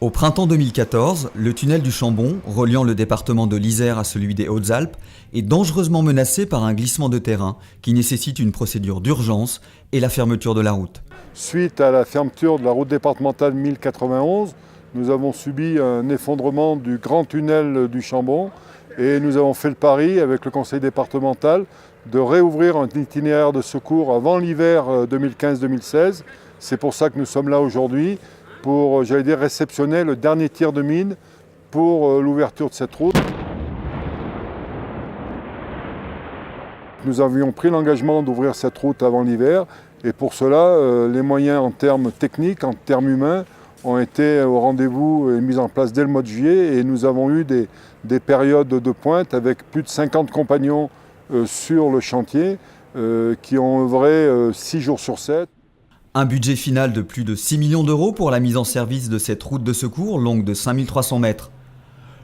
Au printemps 2014, le tunnel du Chambon, reliant le département de l'Isère à celui des Hautes-Alpes, est dangereusement menacé par un glissement de terrain qui nécessite une procédure d'urgence et la fermeture de la route. Suite à la fermeture de la route départementale 1091, nous avons subi un effondrement du grand tunnel du Chambon et nous avons fait le pari avec le conseil départemental de réouvrir un itinéraire de secours avant l'hiver 2015-2016. C'est pour ça que nous sommes là aujourd'hui, pour, réceptionner le dernier tir de mine pour l'ouverture de cette route. Nous avions pris l'engagement d'ouvrir cette route avant l'hiver et pour cela, les moyens en termes techniques, en termes humains, ont été au rendez-vous et mis en place dès le mois de juillet et nous avons eu des périodes de pointe avec plus de 50 compagnons sur le chantier qui ont œuvré 6 jours sur 7. Un budget final de plus de 6 millions d'euros pour la mise en service de cette route de secours longue de 5300 mètres.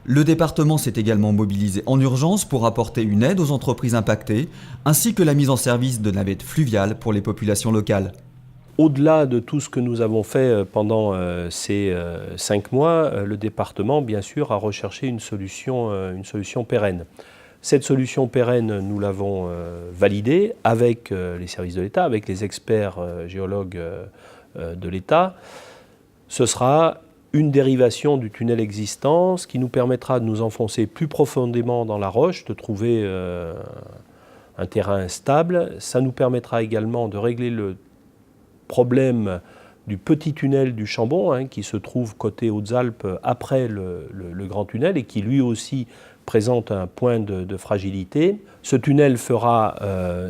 Le département s'est également mobilisé en urgence pour apporter une aide aux entreprises impactées, ainsi que la mise en service de navettes fluviales pour les populations locales. Au-delà de tout ce que nous avons fait pendant ces 5 mois, le département, bien sûr, a recherché une solution pérenne. Cette solution pérenne, nous l'avons validée avec les services de l'État, avec les experts géologues de l'État. Ce sera une dérivation du tunnel existant, ce qui nous permettra de nous enfoncer plus profondément dans la roche, de trouver un terrain stable. Ça nous permettra également de régler le problème du petit tunnel du Chambon, qui se trouve côté Hautes-Alpes après le grand tunnel et qui lui aussi présente un point de fragilité. Ce tunnel fera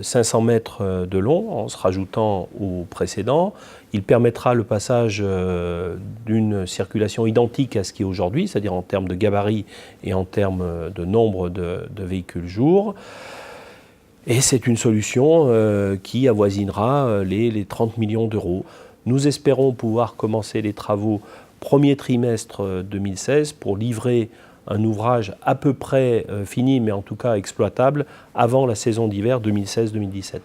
500 mètres de long en se rajoutant au précédent. Il permettra le passage d'une circulation identique à ce qui est aujourd'hui, c'est-à-dire en termes de gabarit et en termes de nombre de véhicules jour. Et c'est une solution qui avoisinera les 30 millions d'euros. Nous espérons pouvoir commencer les travaux premier trimestre 2016 pour livrer un ouvrage à peu près fini, mais en tout cas exploitable, avant la saison d'hiver 2016-2017.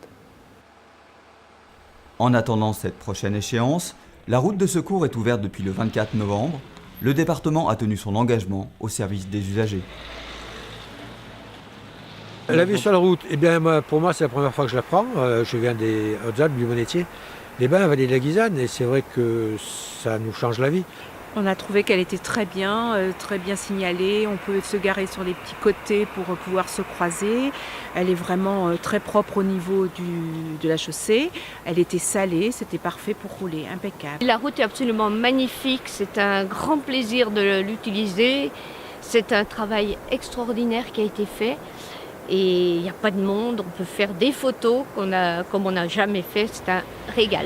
En attendant cette prochaine échéance, la route de secours est ouverte depuis le 24 novembre. Le département a tenu son engagement au service des usagers. La vie sur la route, pour moi c'est la première fois que je la prends. Je viens des Hautes-Alpes, du Monétier, les bains à Vallée de la Guisane, et c'est vrai que ça nous change la vie. On a trouvé qu'elle était très bien signalée. On peut se garer sur les petits côtés pour pouvoir se croiser. Elle est vraiment très propre au niveau de la chaussée. Elle était salée, c'était parfait pour rouler, impeccable. La route est absolument magnifique, c'est un grand plaisir de l'utiliser. C'est un travail extraordinaire qui a été fait. Et il n'y a pas de monde, on peut faire des photos comme on n'a jamais fait, c'est un régal.